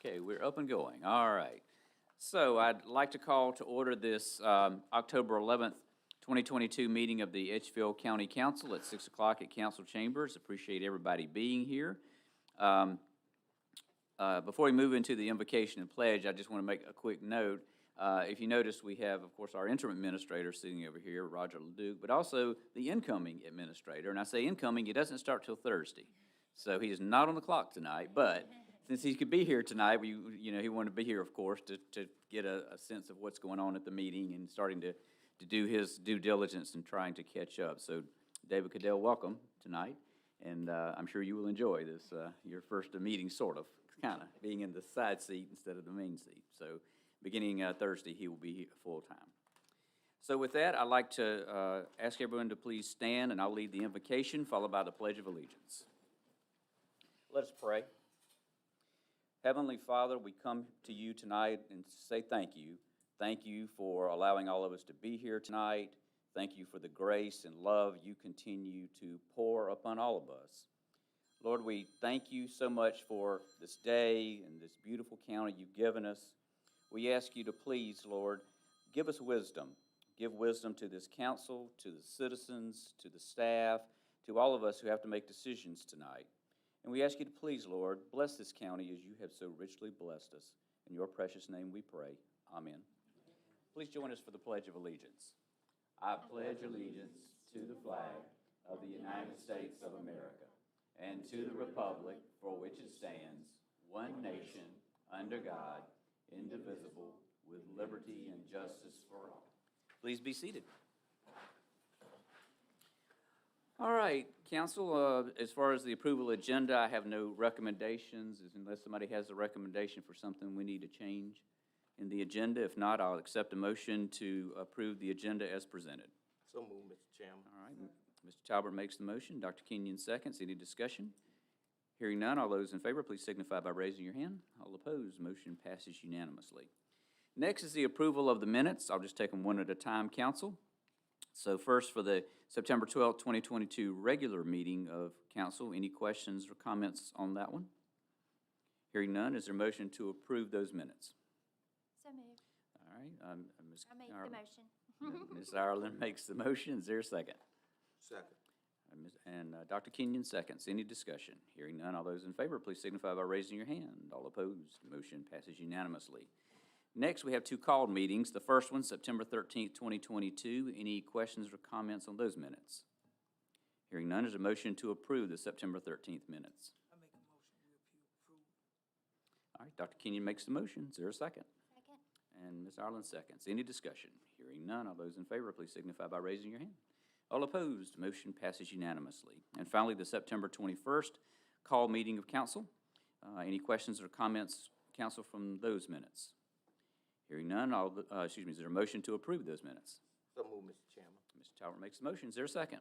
Okay, we're up and going. All right. So I'd like to call to order this October 11th, 2022 meeting of the Edgefield County Council at 6 o'clock at Council Chambers. Appreciate everybody being here. Before we move into the invocation and pledge, I just want to make a quick note. If you notice, we have, of course, our interim administrator sitting over here, Roger LeDuc, but also the incoming administrator. And I say incoming, it doesn't start till Thursday. So he is not on the clock tonight, but since he could be here tonight, he wanted to be here, of course, to get a sense of what's going on at the meeting and starting to do his due diligence and trying to catch up. So David Cadell, welcome tonight. And I'm sure you will enjoy this, your first meeting, sort of, kind of, being in the side seat instead of the main seat. So beginning Thursday, he will be full-time. So with that, I'd like to ask everyone to please stand, and I'll lead the invocation, followed by the Pledge of Allegiance. Let us pray. Heavenly Father, we come to you tonight and say thank you. Thank you for allowing all of us to be here tonight. Thank you for the grace and love you continue to pour upon all of us. Lord, we thank you so much for this day and this beautiful county you've given us. We ask you to please, Lord, give us wisdom. Give wisdom to this council, to the citizens, to the staff, to all of us who have to make decisions tonight. And we ask you to please, Lord, bless this county as you have so richly blessed us. In your precious name we pray. Amen. Please join us for the Pledge of Allegiance. I pledge allegiance to the flag of the United States of America and to the republic for which it stands, one nation, under God, indivisible, with liberty and justice for all. Please be seated. All right, Council, as far as the approval agenda, I have no recommendations, unless somebody has a recommendation for something we need to change in the agenda. If not, I'll accept a motion to approve the agenda as presented. So moved, Mr. Chairman. All right, Mr. Talbert makes the motion. Dr. Kenyon seconds. Any discussion? Hearing none, all those in favor, please signify by raising your hand. All opposed, motion passes unanimously. Next is the approval of the minutes. I'll just take them one at a time, Council. So first, for the September 12th, 2022 regular meeting of Council, any questions or comments on that one? Hearing none, is there a motion to approve those minutes? So moved. All right. Ms. I make the motion. Ms. Ireland makes the motion. Is there a second? Second. And Dr. Kenyon seconds. Any discussion? Hearing none, all those in favor, please signify by raising your hand. All opposed, motion passes unanimously. Next, we have two called meetings. The first one, September 13th, 2022. Any questions or comments on those minutes? Hearing none, is a motion to approve the September 13th minutes. I make a motion we approve. All right, Dr. Kenyon makes the motion. Is there a second? Second. And Ms. Ireland seconds. Any discussion? Hearing none, all those in favor, please signify by raising your hand. All opposed, motion passes unanimously. And finally, the September 21st call meeting of Council. Any questions or comments, Council, from those minutes? Hearing none, is there a motion to approve those minutes? So moved, Mr. Chairman. Mr. Talbert makes the motion. Is there a second?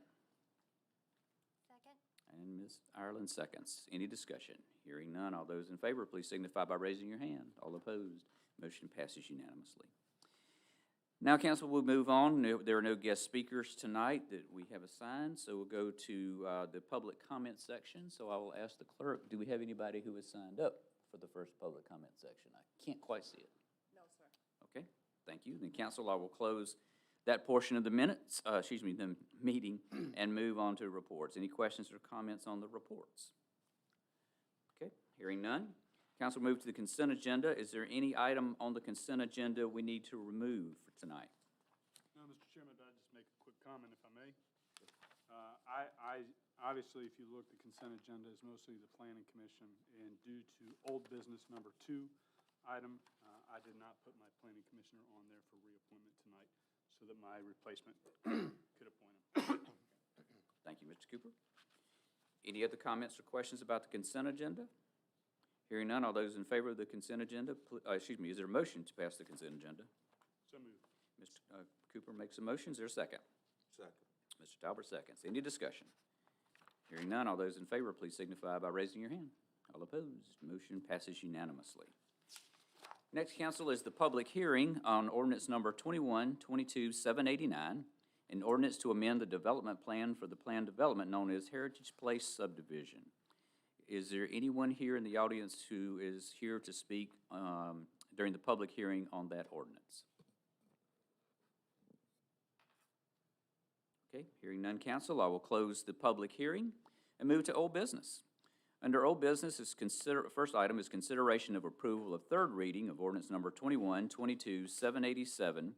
Second. And Ms. Ireland seconds. Any discussion? Hearing none, all those in favor, please signify by raising your hand. All opposed, motion passes unanimously. Now, Council, we'll move on. There are no guest speakers tonight that we have assigned, so we'll go to the public comment section. So I will ask the clerk, do we have anybody who has signed up for the first public comment section? I can't quite see it. No, sir. Okay, thank you. Then, Council, I will close that portion of the minutes, the meeting, and move on to reports. Any questions or comments on the reports? Okay, hearing none. Council, move to the consent agenda. Is there any item on the consent agenda we need to remove for tonight? No, Mr. Chairman, I'd just make a quick comment, if I may. Obviously, if you look, the consent agenda is mostly the Planning Commission, and due to old business number 2 item, I did not put my Planning Commissioner on there for reappointment tonight so that my replacement could appoint him. Thank you, Mr. Cooper. Any other comments or questions about the consent agenda? Hearing none, all those in favor of the consent agenda, is there a motion to pass the consent agenda? So moved. Mr. Cooper makes a motion. Is there a second? Second. Mr. Talbert seconds. Any discussion? Hearing none, all those in favor, please signify by raising your hand. All opposed, motion passes unanimously. Next, Council, is the public hearing on ordinance number 21-22-789, an ordinance to amend the development plan for the planned development known as Heritage Place subdivision. Is there anyone here in the audience who is here to speak during the public hearing on that ordinance? Okay, hearing none, council, I will close the public hearing and move to old business. Under old business is first item is consideration of approval of third reading of ordinance number 21-22-787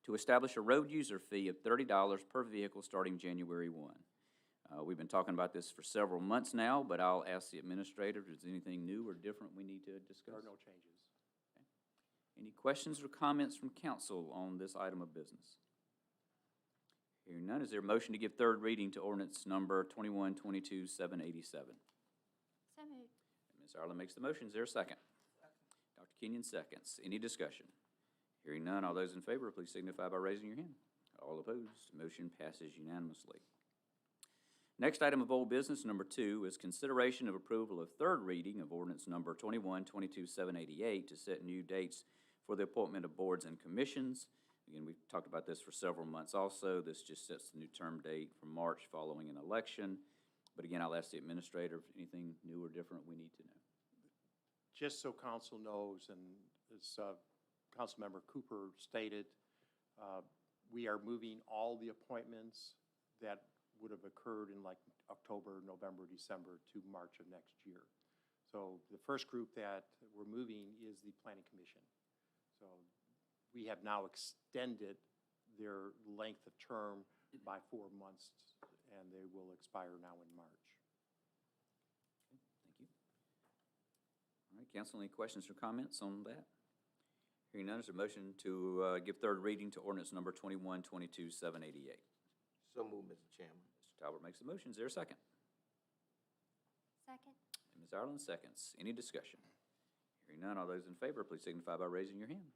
to establish a road user fee of $30 per vehicle starting January 1. We've been talking about this for several months now, but I'll ask the administrator if there's anything new or different we need to discuss. There are no changes. Any questions or comments from council on this item of business? Hearing none, is there a motion to give third reading to ordinance number 21-22-787? So moved. Ms. Arlen makes the motion. Is there a second? Dr. Kenyon seconds. Any discussion? Hearing none, all those in favor, please signify by raising your hand. All opposed, motion passes unanimously. Next item of old business, number 2, is consideration of approval of third reading of ordinance number 21-22-788 to set new dates for the appointment of boards and commissions. Again, we've talked about this for several months also. This just sets the new term date for March following an election. But again, I'll ask the administrator if anything new or different we need to know. Just so council knows, and as Councilmember Cooper stated, we are moving all the appointments that would have occurred in like October, November, December to March of next year. So the first group that we're moving is the Planning Commission. So we have now extended their length of term by 4 months, and they will expire now in March. Okay, thank you. All right, council, any questions or comments on that? Hearing none, is there a motion to give third reading to ordinance number 21-22-788? So moved, Mr. Chairman. Mr. Talbot makes the motion. Is there a second? Second. And Ms. Ireland seconds. Any discussion? Hearing none, all those in favor, please signify by raising your hand.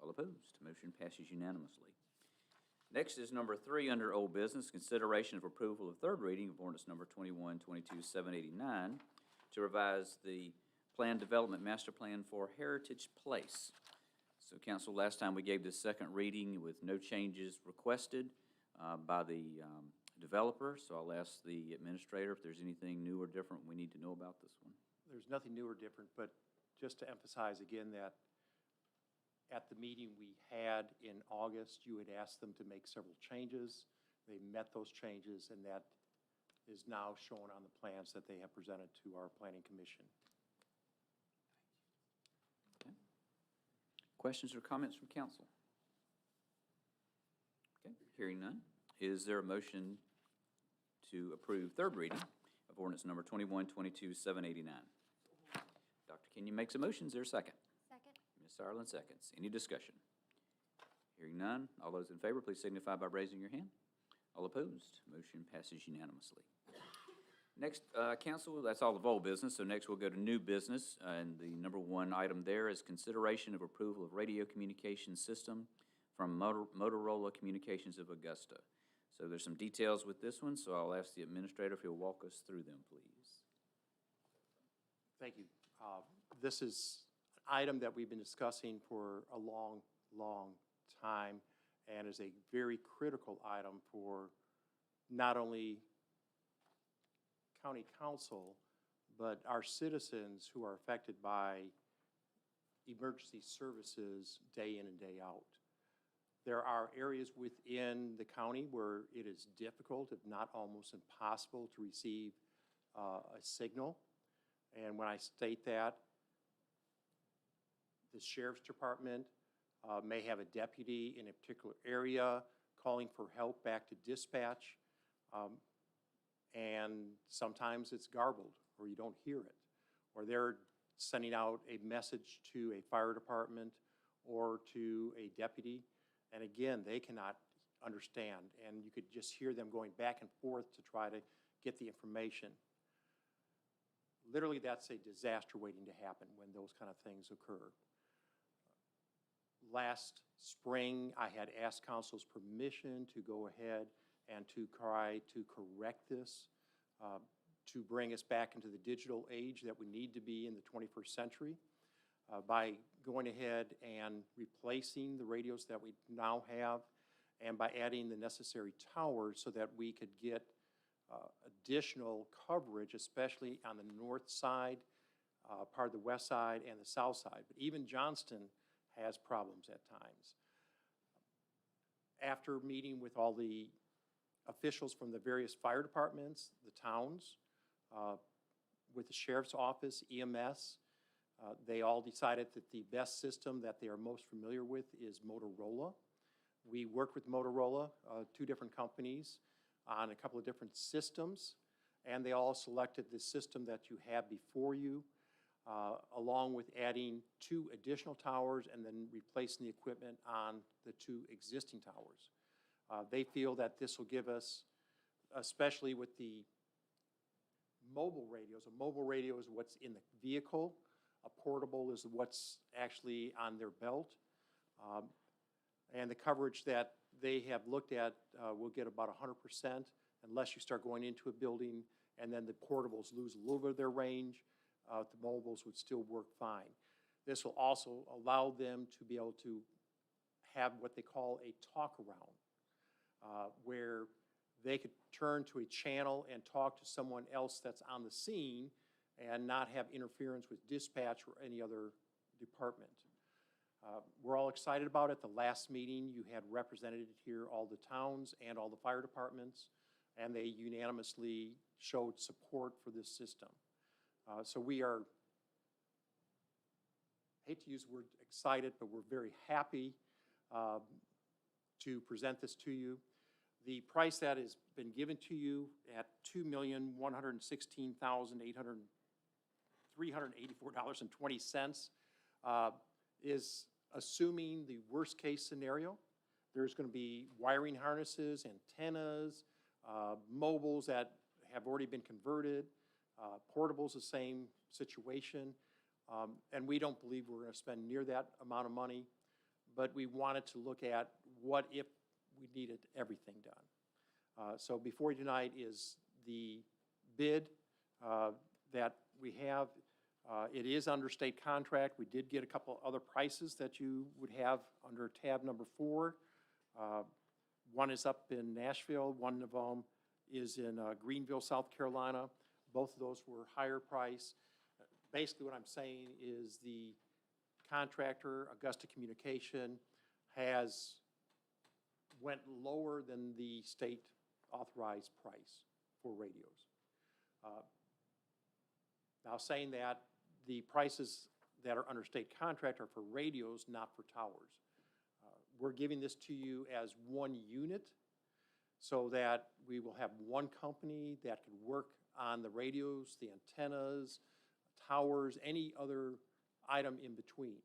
All opposed, motion passes unanimously. Next is number 3 under old business, consideration of approval of third reading of ordinance number 21-22-789 to revise the planned development master plan for Heritage Place. So council, last time we gave this second reading with no changes requested by the developer. So I'll ask the administrator if there's anything new or different we need to know about this one. There's nothing new or different, but just to emphasize again that at the meeting we had in August, you had asked them to make several changes. They met those changes, and that is now shown on the plans that they have presented to our Planning Commission. Okay. Questions or comments from council? Okay, hearing none. Is there a motion to approve third reading of ordinance number 21-22-789? Dr. Kenyon makes a motion. Is there a second? Second. Ms. Ireland seconds. Any discussion? Hearing none, all those in favor, please signify by raising your hand. All opposed, motion passes unanimously. Next, council, that's all of old business, so next we'll go to new business, and the number 1 item there is consideration of approval of radio communication system from Motorola Communications of Augusta. So there's some details with this one, so I'll ask the administrator if he'll walk us through them, please. Thank you. This is an item that we've been discussing for a long, long time, and is a very critical item for not only county council, but our citizens who are affected by emergency services day in and day out. There are areas within the county where it is difficult, if not almost impossible, to receive a signal. And when I state that, the sheriff's department may have a deputy in a particular area calling for help back to dispatch, and sometimes it's garbled or you don't hear it. Or they're sending out a message to a fire department or to a deputy, and again, they cannot understand, and you could just hear them going back and forth to try to get the information. Literally, that's a disaster waiting to happen when those kind of things occur. Last spring, I had asked council's permission to go ahead and to try to correct this, to bring us back into the digital age that we need to be in the 21st century, by going ahead and replacing the radios that we now have, and by adding the necessary towers so that we could get additional coverage, especially on the north side, part of the west side, and the south side. But even Johnston has problems at times. After meeting with all the officials from the various fire departments, the towns, with the sheriff's office, EMS, they all decided that the best system that they are most familiar with is Motorola. We work with Motorola, two different companies, on a couple of different systems, and they all selected the system that you have before you, along with adding 2 additional towers and then replacing the equipment on the 2 existing towers. They feel that this will give us, especially with the mobile radios, a mobile radio is what's in the vehicle, a portable is what's actually on their belt. And the coverage that they have looked at will get about 100% unless you start going into a building, and then the portables lose a little bit of their range. The mobiles would still work fine. This will also allow them to be able to have what they call a talk around, where they could turn to a channel and talk to someone else that's on the scene and not have interference with dispatch or any other department. We're all excited about it. The last meeting, you had represented here all the towns and all the fire departments, and they unanimously showed support for this system. So we are, I hate to use the word excited, but we're very happy to present this to you. The price that has been given to you at $2,116,384.20 is assuming the worst case scenario. There's going to be wiring harnesses, antennas, mobiles that have already been converted, portables, the same situation. And we don't believe we're going to spend near that amount of money, but we wanted to look at what if we needed everything done. So before you tonight is the bid that we have. It is under state contract. We did get a couple other prices that you would have under tab number 4. One is up in Nashville. One of them is in Greenville, South Carolina. Both of those were higher price. Basically what I'm saying is the contractor, Augusta Communication, has went lower than the state authorized price for radios. Now saying that, the prices that are under state contract are for radios, not for towers. We're giving this to you as one unit so that we will have one company that can work on the radios, the antennas, towers, any other item in between.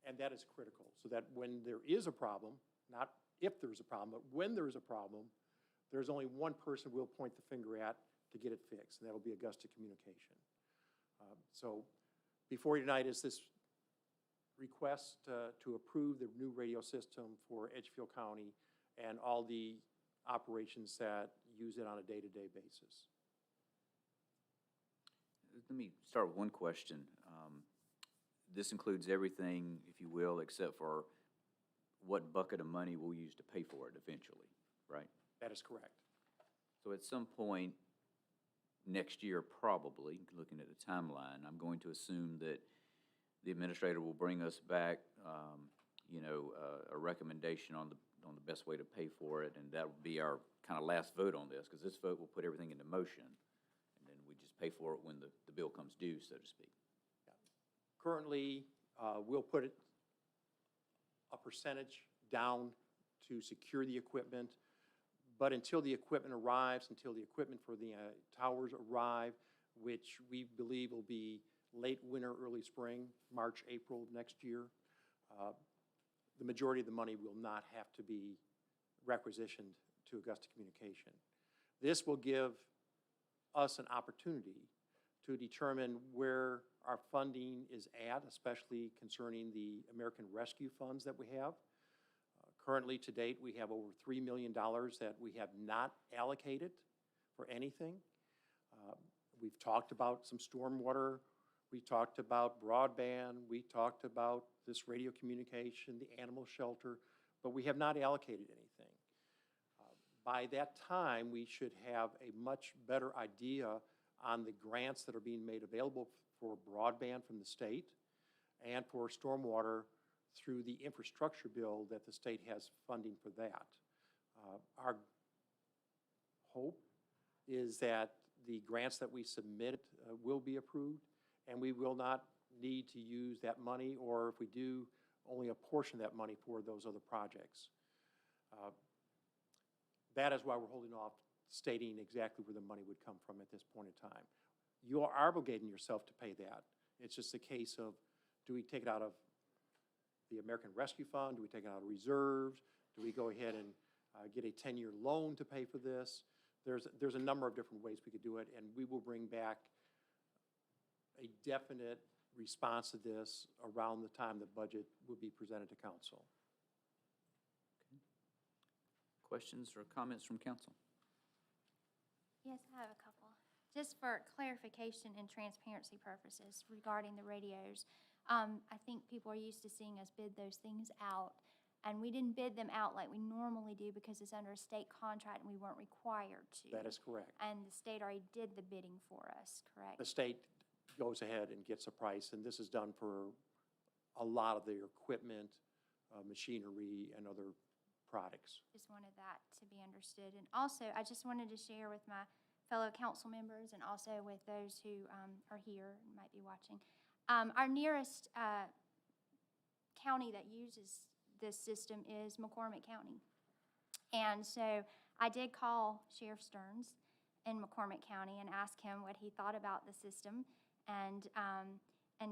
And that is critical, so that when there is a problem, not if there's a problem, but when there's a problem, there's only one person we'll point the finger at to get it fixed, and that'll be Augusta Communication. So before you tonight is this request to approve the new radio system for Edgefield County and all the operations that use it on a day-to-day basis. Let me start with one question. This includes everything, if you will, except for what bucket of money we'll use to pay for it eventually, right? That is correct. So at some point next year, probably, looking at the timeline, I'm going to assume that the administrator will bring us back, a recommendation on the best way to pay for it, and that will be our kind of last vote on this, because this vote will put everything into motion, and then we just pay for it when the bill comes due, so to speak. Currently, we'll put a percentage down to secure the equipment, but until the equipment arrives, until the equipment for the towers arrive, which we believe will be late winter, early spring, March, April of next year, the majority of the money will not have to be requisitioned to Augusta Communication. This will give us an opportunity to determine where our funding is at, especially concerning the American Rescue Funds that we have. Currently, to date, we have over $3 million that we have not allocated for anything. We've talked about some stormwater. We talked about broadband. We talked about this radio communication, the animal shelter, but we have not allocated anything. By that time, we should have a much better idea on the grants that are being made available for broadband from the state and for stormwater through the infrastructure bill that the state has funding for that. Our hope is that the grants that we submit will be approved, and we will not need to use that money, or if we do, only a portion of that money for those other projects. That is why we're holding off stating exactly where the money would come from at this point in time. You are obligating yourself to pay that. It's just a case of, do we take it out of the American Rescue Fund? Do we take it out of reserves? Do we go ahead and get a 10-year loan to pay for this? There's a number of different ways we could do it, and we will bring back a definite response to this around the time the budget will be presented to council. Questions or comments from council? Yes, I have a couple. Just for clarification and transparency purposes regarding the radios, I think people are used to seeing us bid those things out, and we didn't bid them out like we normally do because it's under a state contract and we weren't required to. That is correct. And the state already did the bidding for us, correct? The state goes ahead and gets a price, and this is done for a lot of their equipment, machinery, and other products. Just wanted that to be understood. And also, I just wanted to share with my fellow council members and also with those who are here and might be watching. Our nearest county that uses this system is McCormick County. And so I did call Sheriff Stearns in McCormick County and ask him what he thought about the system and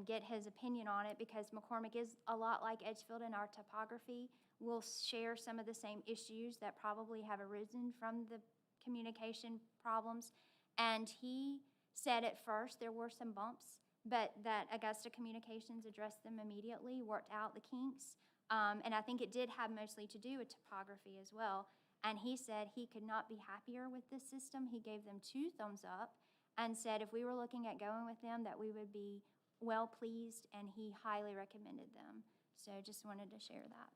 get his opinion on it, because McCormick is a lot like Edgefield in our topography. We'll share some of the same issues that probably have arisen from the communication problems. And he said at first there were some bumps, but that Augusta Communications addressed them immediately, worked out the kinks. And I think it did have mostly to do with topography as well. And he said he could not be happier with this system. He gave them 2 thumbs up and said if we were looking at going with them that we would be well pleased, and he highly recommended them. So just wanted to share that.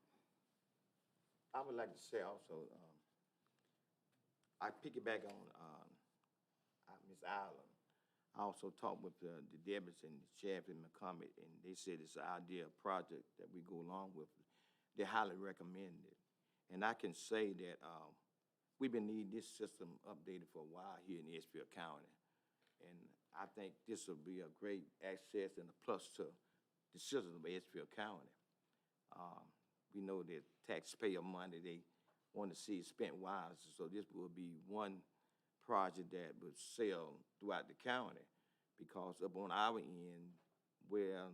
I would like to say also, I piggyback on Ms. Allen. I also talked with the Debbies and the sheriff in McCormick, and they said it's an ideal project that we go along with. They highly recommend it. And I can say that we've been needing this system updated for a while here in Edgefield County. And I think this will be a great access and a plus to the citizens of Edgefield County. We know that taxpayer money, they want to see it spent wisely, so this will be one project that will sell throughout the county, because up on our end, where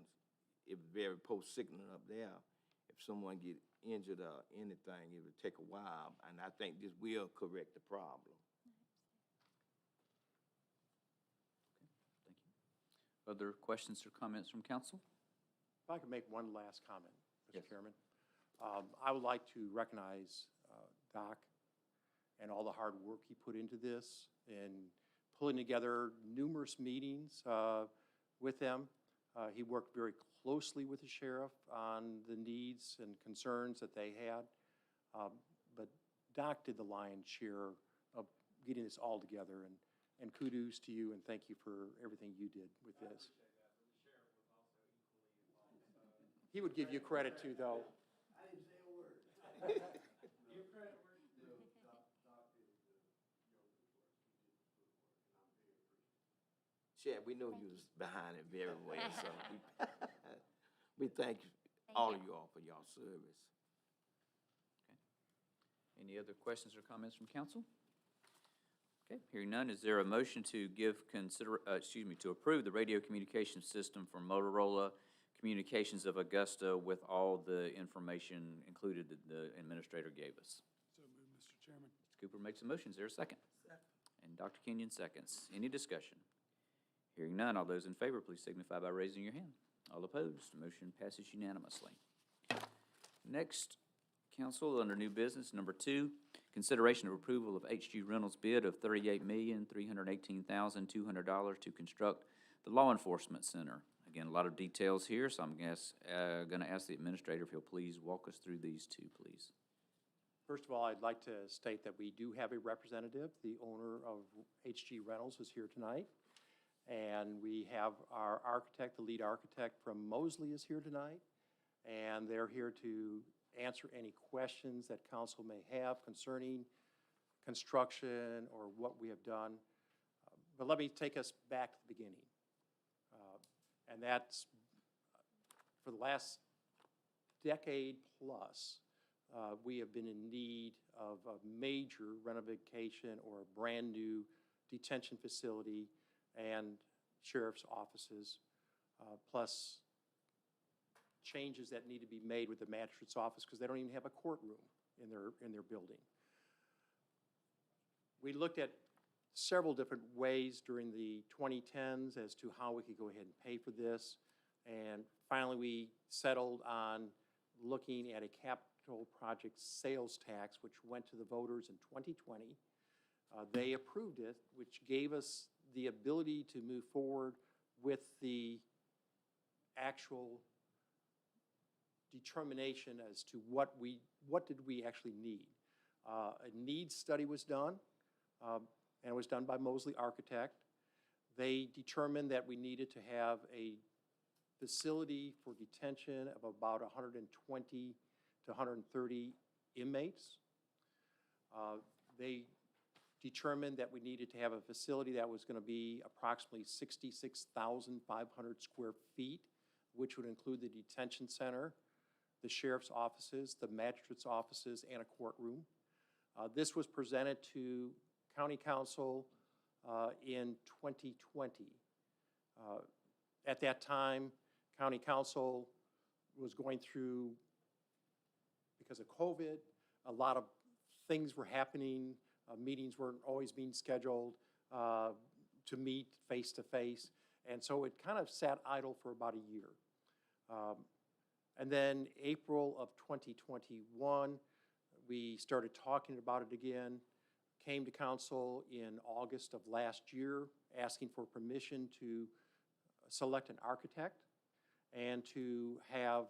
it's very post-signaling up there, if someone get injured or anything, it would take a while, and I think this will correct the problem. Thank you. Other questions or comments from council? If I could make one last comment, Mr. Yes. Chairman. I would like to recognize Doc and all the hard work he put into this and pulling together numerous meetings with them. He worked very closely with the sheriff on the needs and concerns that they had. But Doc did the lion's share of getting this all together, and kudos to you, and thank you for everything you did with this. He would give you credit too, though. I didn't say a word. Give credit where Chad, we know you was behind it very well, so we thank all of you all for your service. Any other questions or comments from council? Okay, hearing none, is there a motion to to approve the radio communication system for Motorola Communications of Augusta with all the information included that the administrator gave us? So moved, Mr. Chairman. Mr. Cooper makes a motion. Is there a second? Second. And Dr. Kenyon seconds. Any discussion? Hearing none, all those in favor, please signify by raising your hand. All opposed, motion passes unanimously. Next, council, under new business, number 2, consideration of approval of HG Reynolds' bid of $38,318,200 to construct the Law Enforcement Center. Again, a lot of details here, so I'm going to ask the administrator if he'll please walk us through these 2, please. First of all, I'd like to state that we do have a representative. The owner of HG Rentals is here tonight. And we have our architect, the lead architect from Mosley is here tonight. And they're here to answer any questions that council may have concerning construction or what we have done. But let me take us back to the beginning. And that's for the last decade plus, we have been in need of a major renovation or a brand-new detention facility and sheriff's offices, plus changes that need to be made with the magistrate's office because they don't even have a courtroom in their building. We looked at several different ways during the 2010s as to how we could go ahead and pay for this, and finally we settled on looking at a capital project sales tax, which went to the voters in 2020. They approved it, which gave us the ability to move forward with the actual determination as to what did we actually need. A needs study was done, and it was done by Mosley Architect. They determined that we needed to have a facility for detention of about 120 to 130 inmates. They determined that we needed to have a facility that was going to be approximately 66,500 square feet, which would include the detention center, the sheriff's offices, the magistrate's offices, and a courtroom. This was presented to County Council in 2020. At that time, County Council was going through, because of COVID, a lot of things were happening. Meetings weren't always being scheduled to meet face-to-face, and so it kind of sat idle for about a year. And then April of 2021, we started talking about it again, came to council in August of last year, asking for permission to select an architect and to have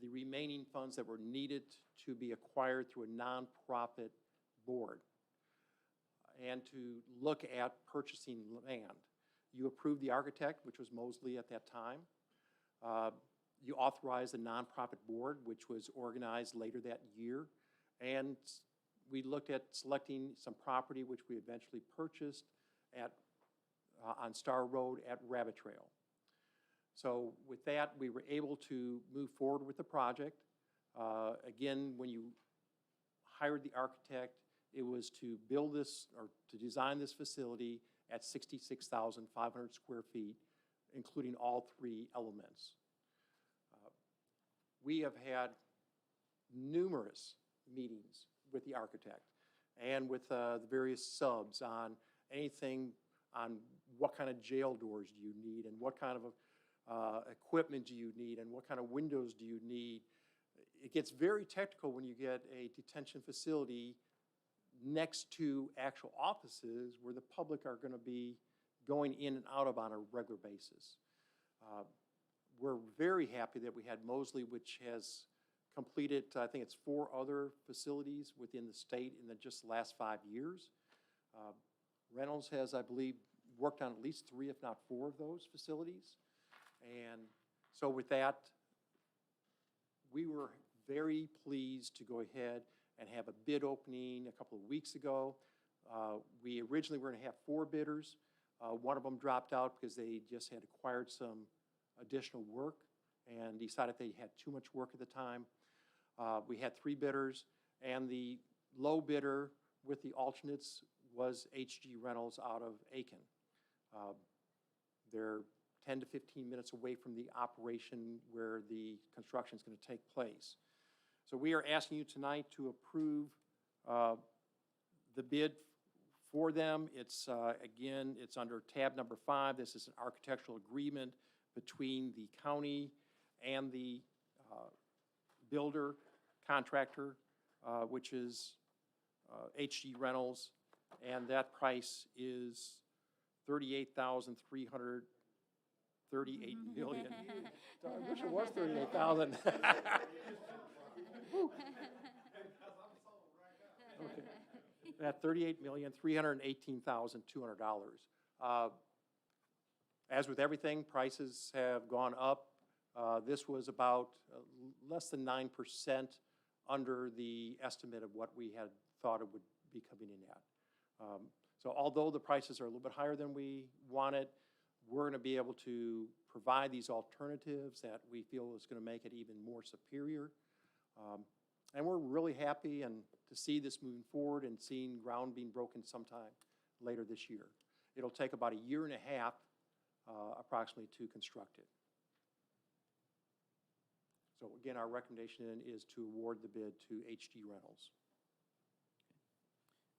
the remaining funds that were needed to be acquired through a nonprofit board and to look at purchasing land. You approved the architect, which was Mosley at that time. You authorized a nonprofit board, which was organized later that year. And we looked at selecting some property, which we eventually purchased on Star Road at Rabbit Trail. So with that, we were able to move forward with the project. Again, when you hired the architect, it was to build this or to design this facility at 66,500 square feet, including all three elements. We have had numerous meetings with the architect and with the various subs on anything on what kind of jail doors do you need and what kind of equipment do you need and what kind of windows do you need. It gets very technical when you get a detention facility next to actual offices where the public are going to be going in and out of on a regular basis. We're very happy that we had Mosley, which has completed, I think it's 4 other facilities within the state in just the last 5 years. Reynolds has, I believe, worked on at least 3, if not 4 of those facilities. And so with that, we were very pleased to go ahead and have a bid opening a couple of weeks ago. We originally were going to have 4 bidders. One of them dropped out because they just had acquired some additional work and decided they had too much work at the time. We had 3 bidders, and the low bidder with the alternates was HG Rentals out of Aiken. They're 10 to 15 minutes away from the operation where the construction is going to take place. So we are asking you tonight to approve the bid for them. It's, again, it's under tab number 5. This is an architectural agreement between the county and the builder contractor, which is HG Rentals, and that price is $38,338 million. I wish it was 38,000. At $38,318,200. As with everything, prices have gone up. This was about less than 9% under the estimate of what we had thought it would be coming in at. So although the prices are a little bit higher than we wanted, we're going to be able to provide these alternatives that we feel is going to make it even more superior. And we're really happy and to see this moving forward and seeing ground being broken sometime later this year. It'll take about a year and a half approximately to construct it. So again, our recommendation is to award the bid to HG Rentals.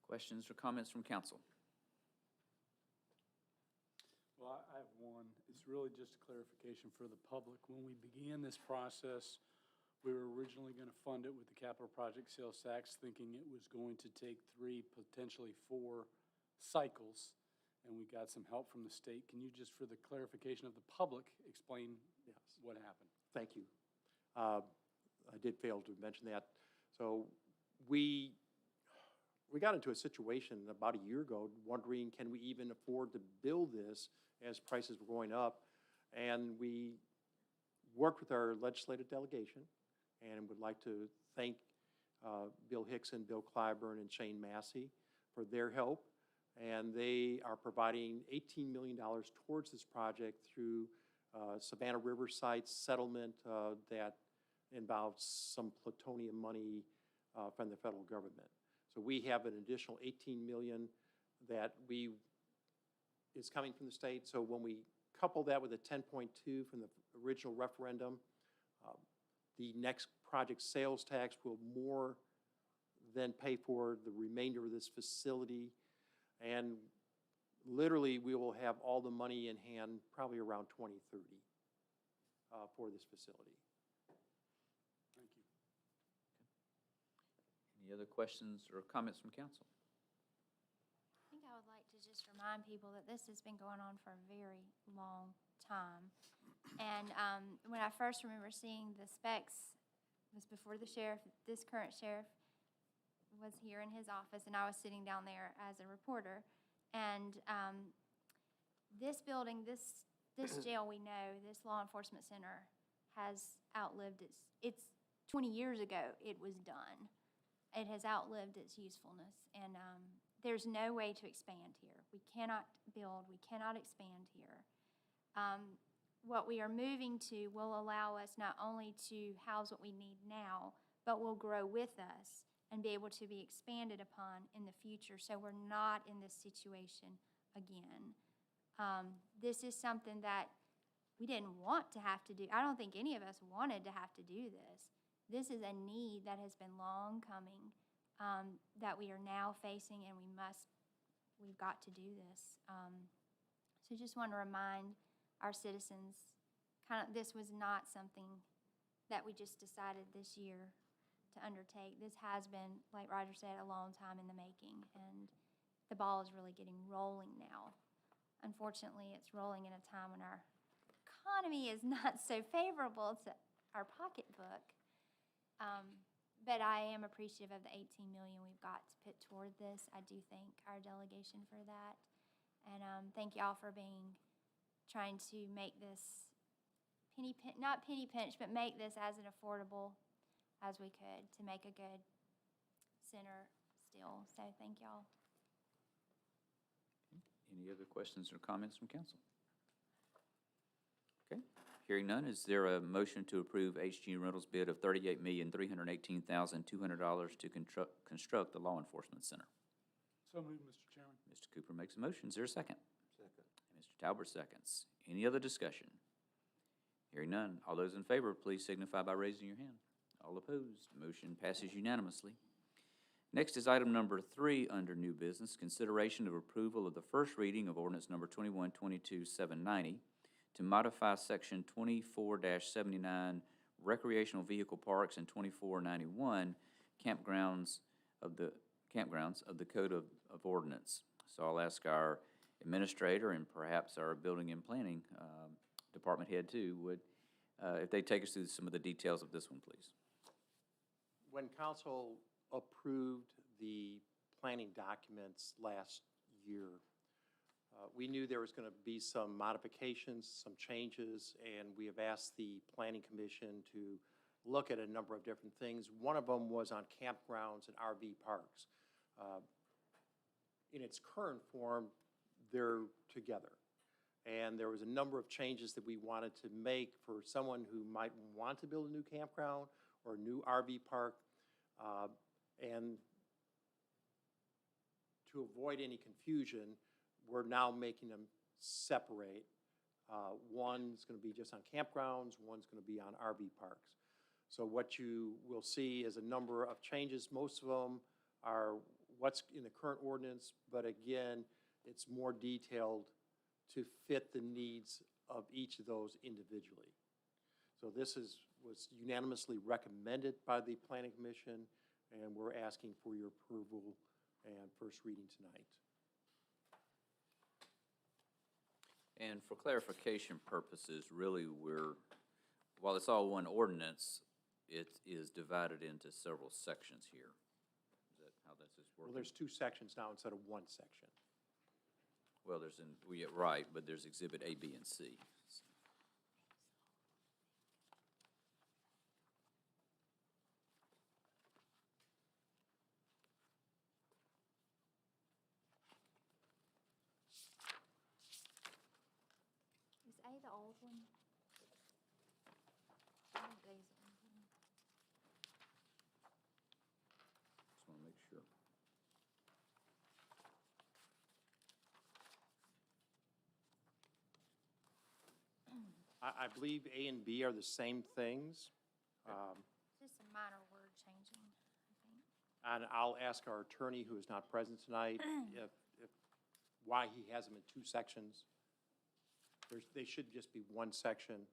Questions or comments from council? Well, I have one. It's really just a clarification for the public. When we began this process, we were originally going to fund it with the capital project sales tax, thinking it was going to take 3, potentially 4 cycles, and we got some help from the state. Can you just, for the clarification of the public, explain what happened? Thank you. I did fail to mention that. So we got into a situation about a year ago wondering, can we even afford to build this as prices were going up? And we worked with our legislative delegation and would like to thank Bill Hickson, Bill Clyburn, and Shane Massey for their help. And they are providing $18 million towards this project through Savannah River Sites settlement that involves some plutonium money from the federal government. So we have an additional $18 million that is coming from the state. So when we couple that with a 10.2 from the original referendum, the next project sales tax will more than pay for the remainder of this facility. And literally, we will have all the money in hand probably around 2030 for this facility. Thank you. Any other questions or comments from council? I think I would like to just remind people that this has been going on for a very long time. And when I first remember seeing the specs, it was before the sheriff, this current sheriff was here in his office, and I was sitting down there as a reporter. And this building, this jail, we know, this law enforcement center has outlived it's 20 years ago it was done. It has outlived its usefulness, and there's no way to expand here. We cannot build, we cannot expand here. What we are moving to will allow us not only to house what we need now, but will grow with us and be able to be expanded upon in the future, so we're not in this situation again. This is something that we didn't want to have to do. I don't think any of us wanted to have to do this. This is a need that has been long coming, that we are now facing, and we've got to do this. So just want to remind our citizens, this was not something that we just decided this year to undertake. This has been, like Roger said, a long time in the making, and the ball is really getting rolling now. Unfortunately, it's rolling in a time when our economy is not so favorable to our pocketbook. But I am appreciative of the $18 million we've got to put toward this. I do thank our delegation for that. And thank y'all for trying to make this not penny pinch, but make this as an affordable as we could to make a good center still. So thank y'all. Any other questions or comments from council? Okay, hearing none, is there a motion to approve HG Rentals bid of $38,318,200 to construct the law enforcement center? So moved, Mr. Chairman. Mr. Cooper makes a motion. Is there a second? Second. Mr. Talbert seconds. Any other discussion? Hearing none, all those in favor, please signify by raising your hand. All opposed, motion passes unanimously. Next is item number 3 under new business, consideration of approval of the first reading of ordinance number 21-22-790 to modify section 24-79 recreational vehicle parks and 2491 campgrounds of the Code of Ordinance. So I'll ask our administrator and perhaps our building and planning department head too, if they take us through some of the details of this one, please. When council approved the planning documents last year. We knew there was going to be some modifications, some changes, and we have asked the Planning Commission to look at a number of different things. One of them was on campgrounds and RV parks. In its current form, they're together. And there was a number of changes that we wanted to make for someone who might want to build a new campground or a new RV park. And to avoid any confusion, we're now making them separate. One's going to be just on campgrounds, one's going to be on RV parks. So what you will see is a number of changes. Most of them are what's in the current ordinance, but again, it's more detailed to fit the needs of each of those individually. So this was unanimously recommended by the Planning Commission, and we're asking for your approval and first reading tonight. And for clarification purposes, really, while it's all one ordinance, it is divided into several sections here. Is that how this is Well, working? there's two sections now instead of one section. Well, right, but there's Exhibit A, B, and C. Is A the old one? I think A's the old one. Just want to make sure. I believe A and B are the same things. Just a minor word changing, I think. And I'll ask our attorney, who is not present tonight, why he has them in two sections. They should just be one section.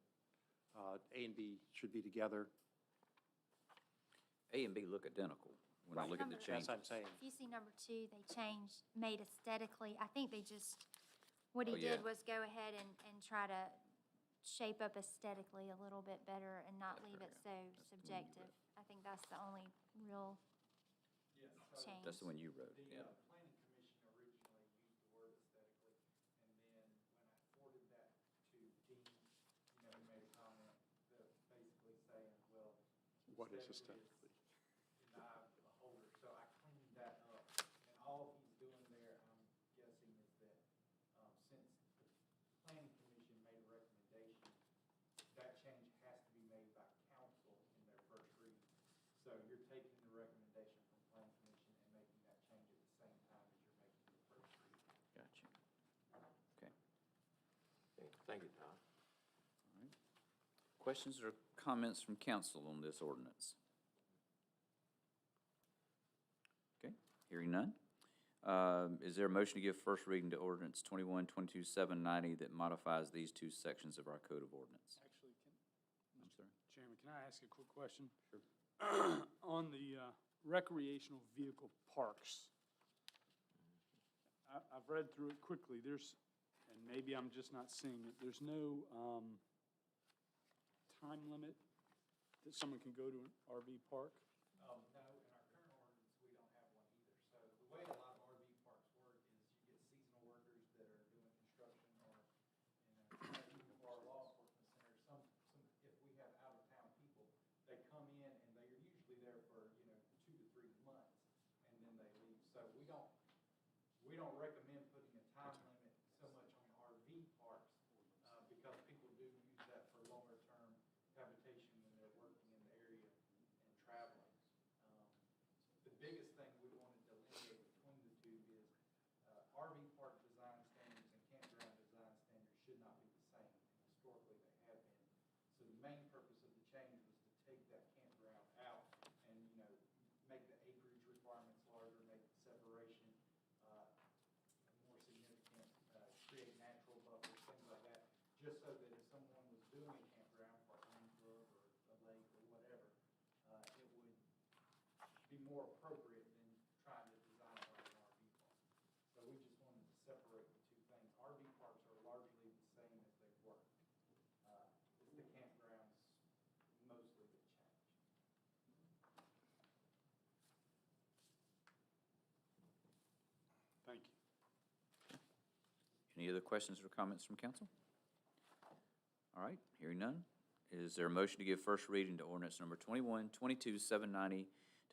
A and B should be together. A and B look identical when I look at the Number- changes. That's what I'm saying. If you see number 2, they changed, made aesthetically, I think they just, what he Oh, yeah. did was go ahead and try to shape up aesthetically a little bit better and not leave it so subjective. I think that's the only real change. That's the one you wrote, The yeah. planning commission originally used the word aesthetically, and then when I forwarded that to Dean, he made a comment that basically saying, well. What is aesthetically aesthetically? is in the eye of the beholder, so I cleaned that up, and all he's doing there, I'm guessing, is that, since the planning commission made a recommendation, that change has to be made by council in their first reading. So you're taking the recommendation from planning commission and making that change at the same time as you're making your first reading. Gotcha. Okay. Thank you, Tom. All right. Questions or comments from council on this ordinance? Okay, hearing none. Is there a motion to give first reading to ordinance 21-22-790 that modifies these two sections of our code of ordinance? Actually, I'm sorry? Chairman, can I ask a quick question? Sure. On the recreational vehicle parks, I've read through it quickly. And maybe I'm just not seeing it, there's no time limit that someone can go to an RV park? No, in our current ordinance, we don't have one either. So the way a lot of RV parks work is you get seasonal workers that are doing construction or, even for our law enforcement center, if we have out-of-town people, they come in and they're usually there for, 2 to 3 months, and then they leave. So we don't recommend putting a time limit so much on RV parks, because people do use that for longer-term habitation when they're working in the area and traveling. The biggest thing we want to delineate between the two is RV park design standards and campground design standards should not be the same, and historically they have been. So the main purpose of the change was to take that campground out and, make the acreage requirements larger, make the separation more significant, create natural buffers, things like that, just so that if someone was doing a campground for a home club or a lake or whatever, it would be more appropriate than trying to design it like an RV park. So we just wanted to separate the two things. RV parks are largely the same as they were. It's the campgrounds mostly that change. Any other questions or comments from council? All right, hearing none. Is there a motion to give first reading to ordinance number 21-22-790 to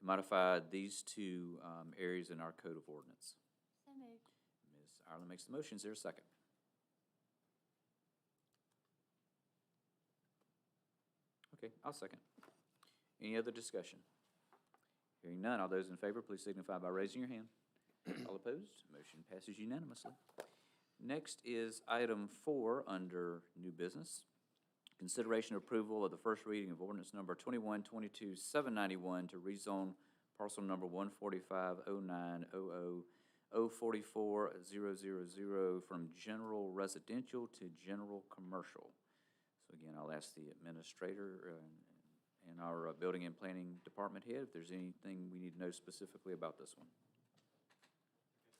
modify these two areas in our code of ordinance? So moved. Ms. Ireland makes the motion. Is there a second? Okay, I'll second. Any other discussion? Hearing none, all those in favor, please signify by raising your hand. All opposed, motion passes unanimously. Next is item 4 under new business. Consideration of approval of the first reading of ordinance number 21-22-791 to rezone parcel number 145-0900-044-000 from general residential to general commercial. So again, I'll ask the administrator and our building and planning department head if there's anything we need to know specifically about this one.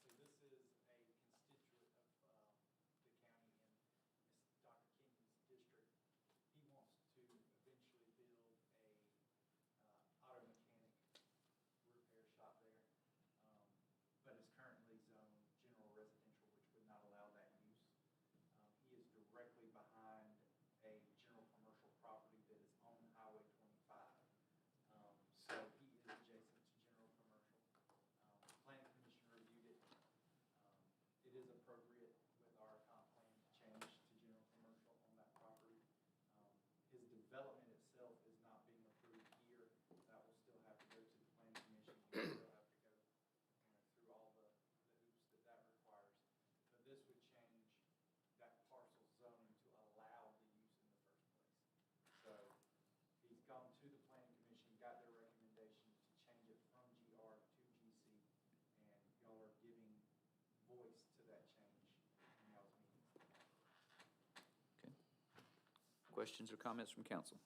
Okay, so this is a constituent of the county and Dr. Kenyon's district. He wants to eventually build a auto mechanic repair shop there, but is currently zoned general residential, which would not allow that use. He is directly behind a general commercial property that is on Highway 25. So he is adjacent to general commercial. Planning Commission reviewed it. It is appropriate with our comp plan to change to general commercial on that property. His development itself is not being approved here. That will still have to go to the Planning Commission. He'll still have to go, through all the hoops that requires. But this would change that parcel zoning to allow the use in the first place. So he's gone to the Planning Commission, got their recommendation to change it from GR to GC, and y'all are giving voice to that change in y'all's meetings. Okay. Questions or comments from council?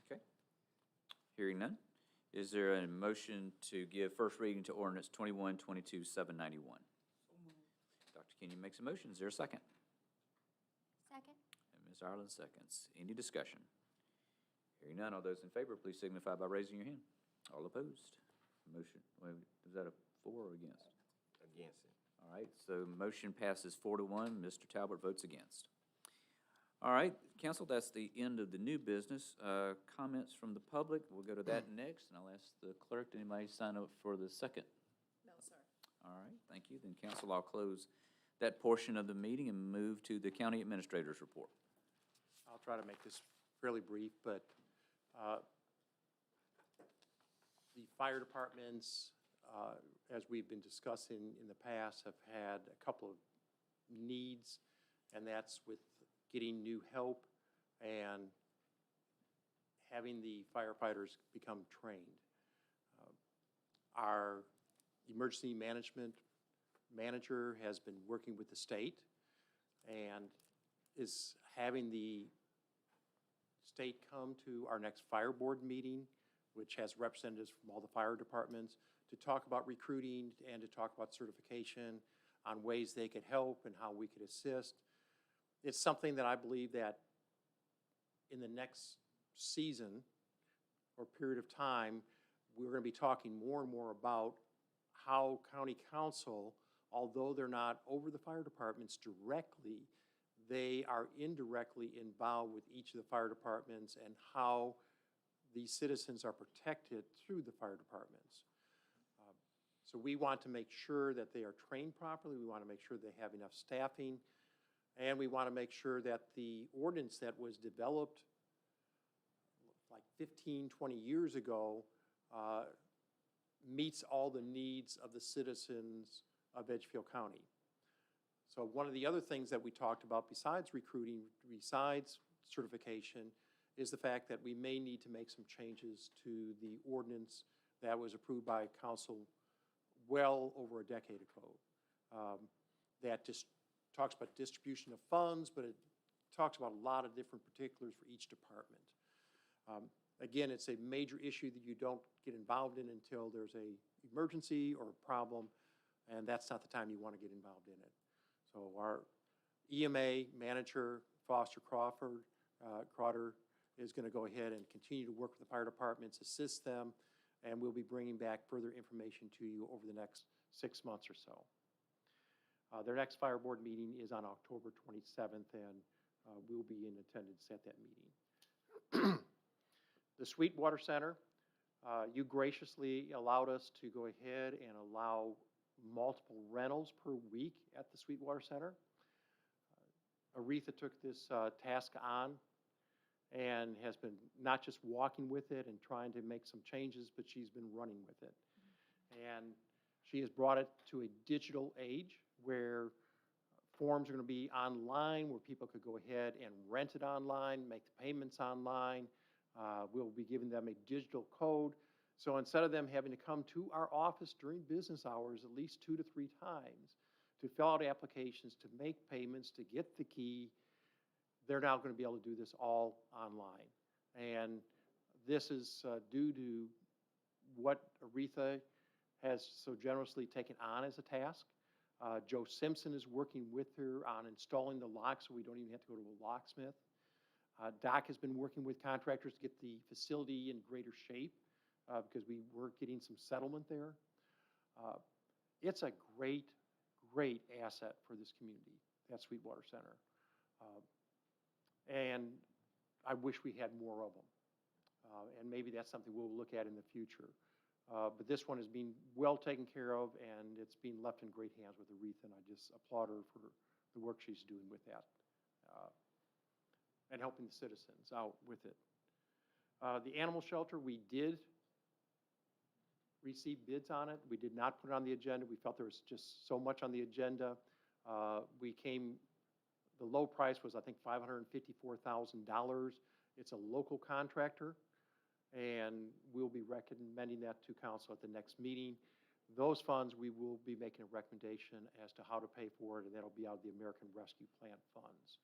Okay. Hearing none. Is there a motion to give first reading to ordinance 21-22-791? Dr. Kenyon makes a motion. Is there a second? Second. And Ms. Ireland seconds. Any discussion? Hearing none, all those in favor, please signify by raising your hand. All opposed? Motion, wait, is that a for or against? Against it. All right, so motion passes 4-1. Mr. Talbot votes against. All right, council, that's the end of the new business. Comments from the public, we'll go to that next, and I'll ask the clerk, did anybody sign up for the second? No, sir. All right, thank you. Then council, I'll close that portion of the meeting and move to the county administrator's report. I'll try to make this fairly brief, but the fire departments, as we've been discussing in the past, have had a couple of needs, and that's with getting new help and having the firefighters become trained. Our emergency management manager has been working with the state and is having the state come to our next fire board meeting, which has representatives from all the fire departments, to talk about recruiting and to talk about certification on ways they could help and how we could assist. It's something that I believe that in the next season or period of time, we're going to be talking more and more about how county council, although they're not over the fire departments directly, they are indirectly involved with each of the fire departments and how these citizens are protected through the fire departments. So we want to make sure that they are trained properly. We want to make sure they have enough staffing. And we want to make sure that the ordinance that was developed like 15, 20 years ago meets all the needs of the citizens of Edgefield County. So one of the other things that we talked about besides recruiting, besides certification, is the fact that we may need to make some changes to the ordinance that was approved by council well over a decade ago. That just talks about distribution of funds, but it talks about a lot of different particulars for each department. Again, it's a major issue that you don't get involved in until there's an emergency or a problem, and that's not the time you want to get involved in it. So our EMA manager, Foster Crowder, is going to go ahead and continue to work with the fire departments, assist them, and we'll be bringing back further information to you over the next 6 months or so. Their next fire board meeting is on October 27th, and we'll be in attendance at that meeting. The Sweetwater Center, you graciously allowed us to go ahead and allow multiple rentals per week at the Sweetwater Center. Aretha took this task on and has been not just walking with it and trying to make some changes, but she's been running with it. And she has brought it to a digital age where forms are going to be online, where people could go ahead and rent it online, make the payments online. We'll be giving them a digital code. So instead of them having to come to our office during business hours at least 2 to 3 times to fill out applications, to make payments, to get the key, they're now going to be able to do this all online. And this is due to what Aretha has so generously taken on as a task. Joe Simpson is working with her on installing the locks so we don't even have to go to a locksmith. Doc has been working with contractors to get the facility in greater shape because we were getting some settlement there. It's a great, great asset for this community, that Sweetwater Center. And I wish we had more of them. And maybe that's something we'll look at in the future. But this one is being well taken care of, and it's being left in great hands with Aretha, and I just applaud her for the work she's doing with that and helping the citizens out with it. The animal shelter, we did receive bids on it. We did not put it on the agenda. We felt there was just so much on the agenda. The low price was, I think, $554,000. It's a local contractor, and we'll be recommending that to council at the next meeting. Those funds, we will be making a recommendation as to how to pay for it, and that'll be out of the American Rescue Plan funds.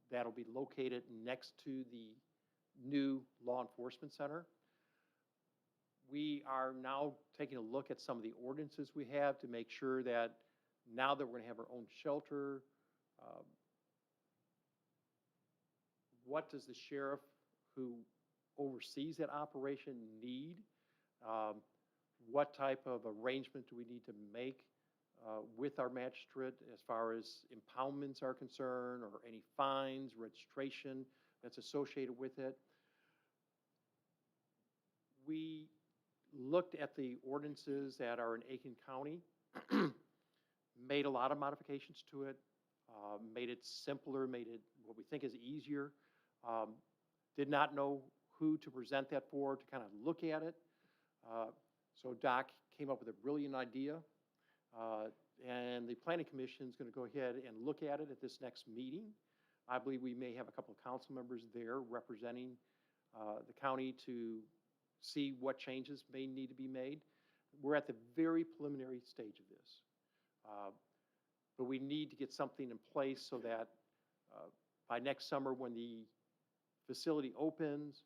That'll be located next to the new law enforcement center. We are now taking a look at some of the ordinances we have to make sure that now that we're going to have our own shelter, what does the sheriff who oversees that operation need? What type of arrangement do we need to make with our magistrate as far as impoundments are concerned, or any fines, registration that's associated with it? We looked at the ordinances that are in Aiken County, made a lot of modifications to it, made it simpler, made it what we think is easier. Did not know who to present that for, to kind of look at it. So Doc came up with a brilliant idea, and the Planning Commission is going to go ahead and look at it at this next meeting. I believe we may have a couple of council members there representing the county to see what changes may need to be made. We're at the very preliminary stage of this. But we need to get something in place so that by next summer when the facility opens,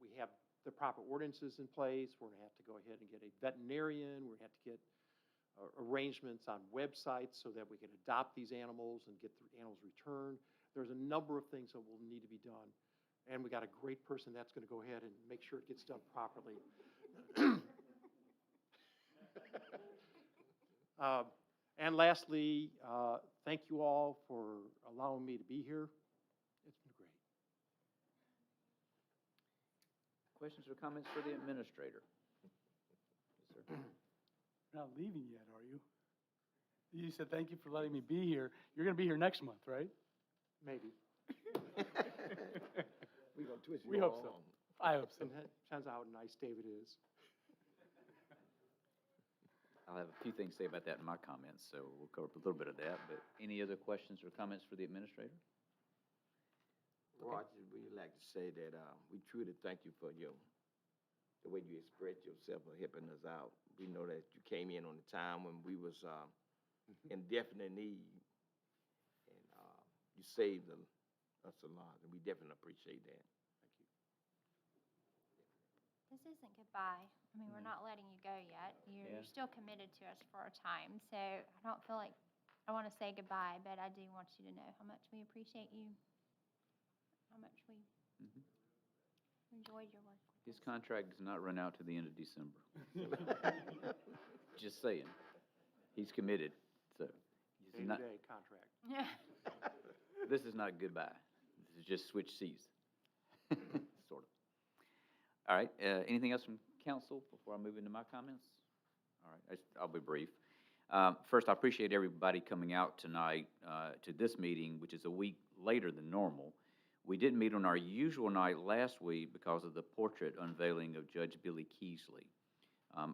we have the proper ordinances in place. We're going to have to go ahead and get a veterinarian. We're going to have to get arrangements on websites so that we can adopt these animals and get the animals returned. There's a number of things that will need to be done. And we got a great person that's going to go ahead and make sure it gets done properly. And lastly, thank you all for allowing me to be here. It's been great. Questions or comments for the administrator? Yes, sir. You're not leaving yet, are you? You said, thank you for letting me be here. You're going to be here next month, right? Maybe. We're going to twist We you hope so. arm. I hope so. And that depends on how nice David is. I'll have a few things to say about that in my comments, so we'll cover up a little bit of that. But any other questions or comments for the administrator? Roger, we'd like to say that we truly thank you for the way you expressed yourself for helping us out. We know that you came in on the time when we was in definite need, and you saved us a lot, and we definitely appreciate that. This isn't goodbye. I mean, we're not letting you go yet. You're still committed to us for a time. So I don't feel like I want to say goodbye, but I do want you to know how much we appreciate you, how much we enjoyed your work. His contract does not run out to the end of December. Just saying. He's committed. So, This is not, Day-to-day contract. Yeah. this is not goodbye. This is just switch seats. Sort of. All right, anything else from council before I move into my comments? All right, I'll be brief. First, I appreciate everybody coming out tonight to this meeting, which is a week later than normal. We didn't meet on our usual night last week because of the portrait unveiling of Judge Billy Keesley.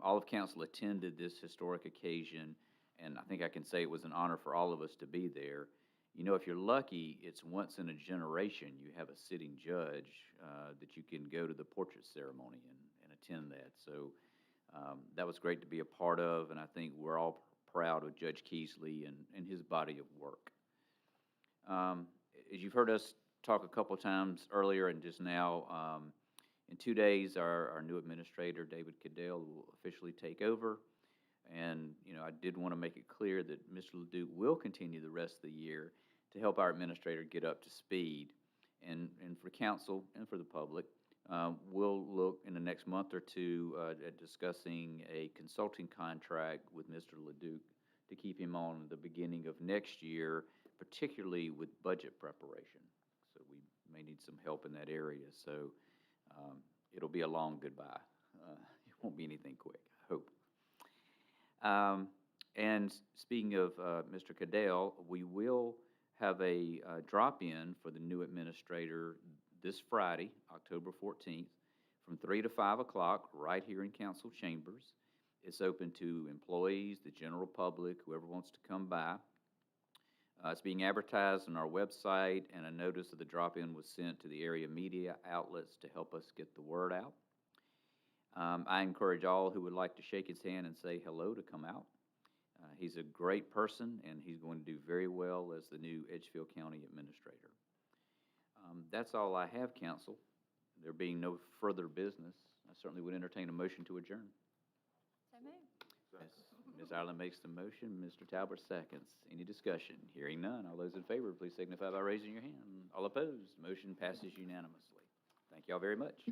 All of council attended this historic occasion, and I think I can say it was an honor for all of us to be there. You know, if you're lucky, it's once in a generation you have a sitting judge that you can go to the portrait ceremony and attend that. So that was great to be a part of, and I think we're all proud of Judge Keesley and his body of work. As you've heard us talk a couple times earlier and just now, in 2 days, our new administrator, David Cadell, will officially take over. And, you know, I did want to make it clear that Mr. Leduc will continue the rest of the year to help our administrator get up to speed. And for council and for the public, we'll look in the next month or two at discussing a consulting contract with Mr. Leduc to keep him on the beginning of next year, particularly with budget preparation. So we may need some help in that area. So it'll be a long goodbye. It won't be anything quick, I hope. And speaking of Mr. Cadell, we will have a drop-in for the new administrator this Friday, October 14th, from 3 to 5 o'clock, right here in council chambers. It's open to employees, the general public, whoever wants to come by. It's being advertised on our website, and a notice of the drop-in was sent to the area media outlets to help us get the word out. I encourage all who would like to shake his hand and say hello to come out. He's a great person, and he's going to do very well as the new Edgefield County Administrator. That's all I have, council. There being no further business, I certainly would entertain a motion to adjourn. So moved. Ms. Ireland makes the motion, Mr. Talbot seconds. Any discussion? Hearing none. All those in favor, please signify by raising your hand. All opposed, motion passes unanimously. Thank you all very much.